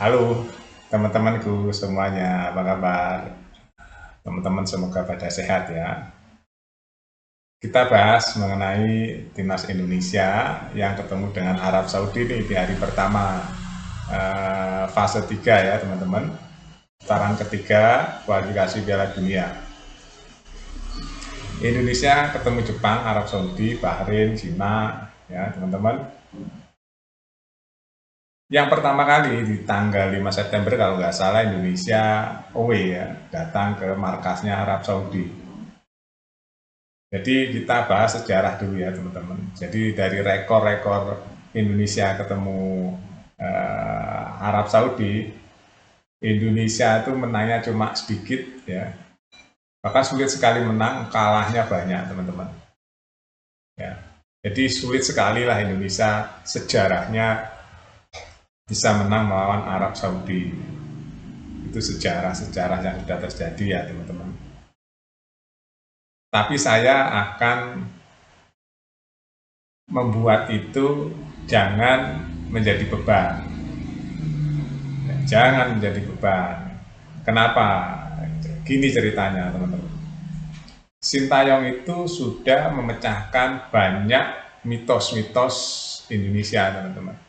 Halo teman-temanku semuanya, apa kabar? Teman-teman semoga pada sehat ya. Kita bahas mengenai timnas Indonesia yang ketemu dengan Arab Saudi ini di hari pertama fase 3 ya teman-teman. Putaran ketiga kualifikasi Piala Dunia. Indonesia ketemu Jepang, Arab Saudi, Bahrain, Cina ya teman-teman. Yang pertama kali di tanggal 5 September kalau nggak salah Indonesia away ya, datang ke markasnya Arab Saudi. Jadi kita bahas sejarah dulu ya teman-teman. Jadi dari rekor-rekor Indonesia ketemu Arab Saudi, Indonesia itu menangnya cuma sedikit ya. Bahkan sulit sekali menang, kalahnya banyak teman-teman. Ya. Jadi sulit sekali lah Indonesia sejarahnya bisa menang melawan Arab Saudi. Itu sejarah-sejarah yang sudah terjadi ya teman-teman. Tapi saya akan membuat itu jangan menjadi beban. Jangan menjadi beban. Kenapa? Gini ceritanya teman-teman. Sintayong itu sudah memecahkan banyak mitos-mitos Indonesia teman-teman.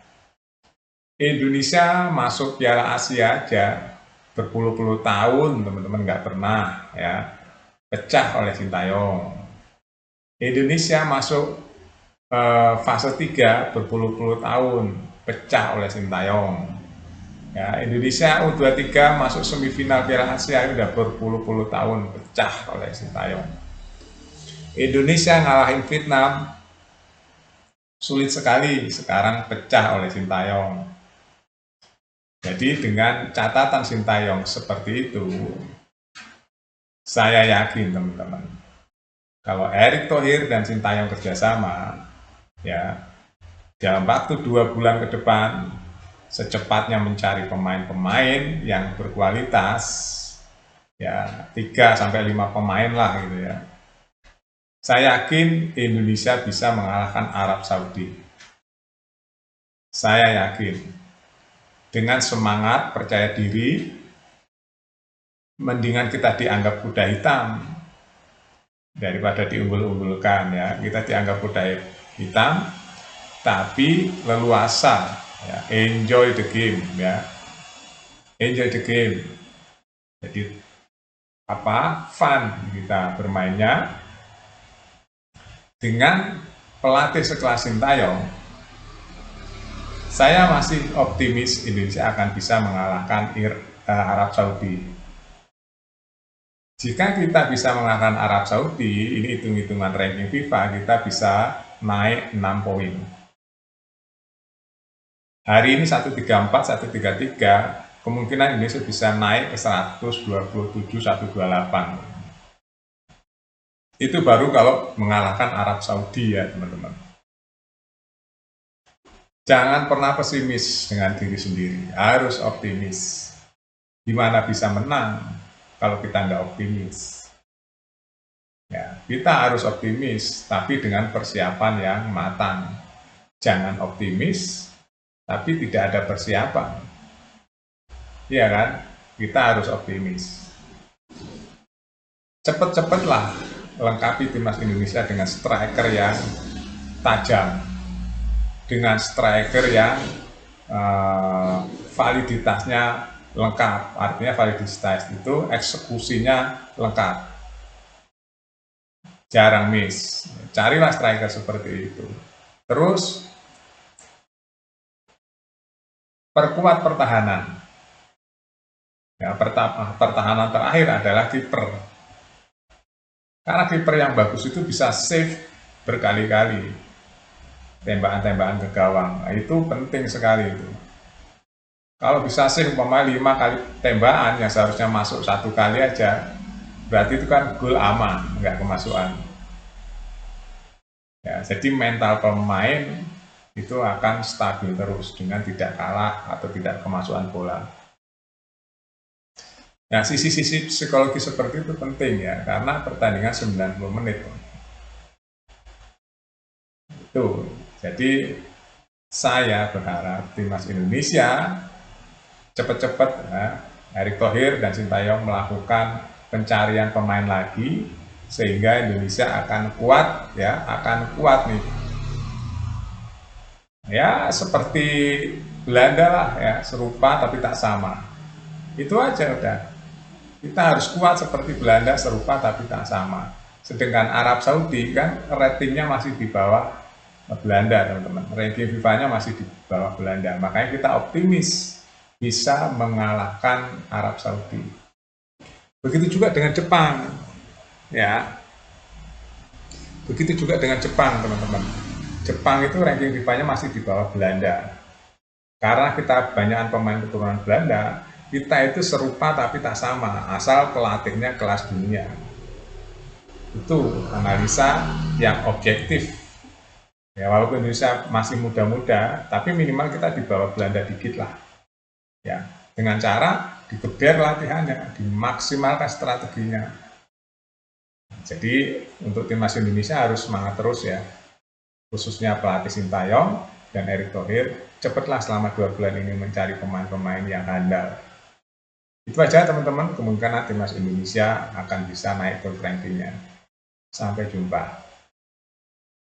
Indonesia masuk Piala Asia aja berpuluh-puluh tahun teman-teman nggak pernah ya pecah oleh Sintayong. Indonesia masuk fase 3 berpuluh-puluh tahun pecah oleh Sintayong. Ya, Indonesia U23 masuk semifinal Piala Asia sudah berpuluh-puluh tahun pecah oleh Sintayong. Indonesia ngalahin Vietnam sulit sekali sekarang pecah oleh Sintayong. Jadi dengan catatan Sintayong seperti itu, saya yakin teman-teman, kalau Erick Thohir dan Sintayong kerjasama, ya dalam waktu 2 bulan ke depan, secepatnya mencari pemain-pemain yang berkualitas, ya 3-5 pemain lah gitu ya. Saya yakin Indonesia bisa mengalahkan Arab Saudi. Saya yakin. Dengan semangat, percaya diri, mendingan kita dianggap kuda hitam daripada diunggul-unggulkan ya. Kita dianggap kuda hitam, tapi leluasa, ya. Enjoy the game ya. Enjoy the game. Jadi fun kita bermainnya dengan pelatih sekelas Sintayong. Saya masih optimis Indonesia akan bisa mengalahkan Arab Saudi. Jika kita bisa mengalahkan Arab Saudi, ini hitung-hitungan ranking FIFA, kita bisa naik 6 poin. Hari ini 134, 133, kemungkinan Indonesia bisa naik ke 127, 128. Itu baru kalau mengalahkan Arab Saudi ya teman-teman. Jangan pernah pesimis dengan diri sendiri, harus optimis. Gimana bisa menang kalau kita nggak optimis? Ya, kita harus optimis, tapi dengan persiapan yang matang. Jangan optimis, tapi tidak ada persiapan. Iya kan? Kita harus optimis. Cepet-cepetlah lengkapi timnas Indonesia dengan striker yang tajam, dengan striker yang validitasnya lengkap. Artinya validitas itu eksekusinya lengkap, jarang miss. Carilah striker seperti itu. Terus perkuat pertahanan. Ya, pertahanan terakhir adalah kiper. Karena kiper yang bagus itu bisa save berkali-kali tembakan-tembakan ke gawang. Nah, itu penting sekali itu. Kalau bisa save umpamanya 5 kali tembakan yang seharusnya masuk 1 kali aja, berarti itu kan gol aman, nggak kemasukan. Ya, jadi mental pemain itu akan stabil terus dengan tidak kalah atau tidak kemasukan bola. Nah, sisi-sisi psikologi seperti itu penting ya, karena pertandingan 90 menit. Itu. Jadi saya berharap timnas Indonesia cepet-cepet Erick Thohir dan Sintayong melakukan pencarian pemain lagi sehingga Indonesia akan kuat nih. Ya seperti Belanda lah ya, serupa tapi tak sama. Itu aja udah. Kita harus kuat seperti Belanda, serupa tapi tak sama. Sedangkan Arab Saudi kan ratingnya masih di bawah Belanda, teman-teman. Ranking FIFA-nya masih di bawah Belanda. Makanya kita optimis bisa mengalahkan Arab Saudi. Begitu juga dengan Jepang. Ya. Begitu juga dengan Jepang, teman-teman. Jepang itu ranking FIFA-nya masih di bawah Belanda. Karena kita banyakan pemain keturunan Belanda, kita itu serupa tapi tak sama, asal pelatihnya kelas dunia. Itu analisa yang objektif. Ya, walaupun Indonesia masih muda-muda, tapi minimal kita di bawah Belanda dikit lah. Ya, dengan cara digeber latihannya, dimaksimalkan strateginya. Jadi untuk timnas Indonesia harus semangat terus ya, khususnya pelatih Sintayong dan Erick Thohir, cepatlah selama 2 bulan ini mencari pemain-pemain yang handal. Itu aja teman-teman, kemungkinan timnas Indonesia akan bisa naik ke rankingnya. Sampai jumpa.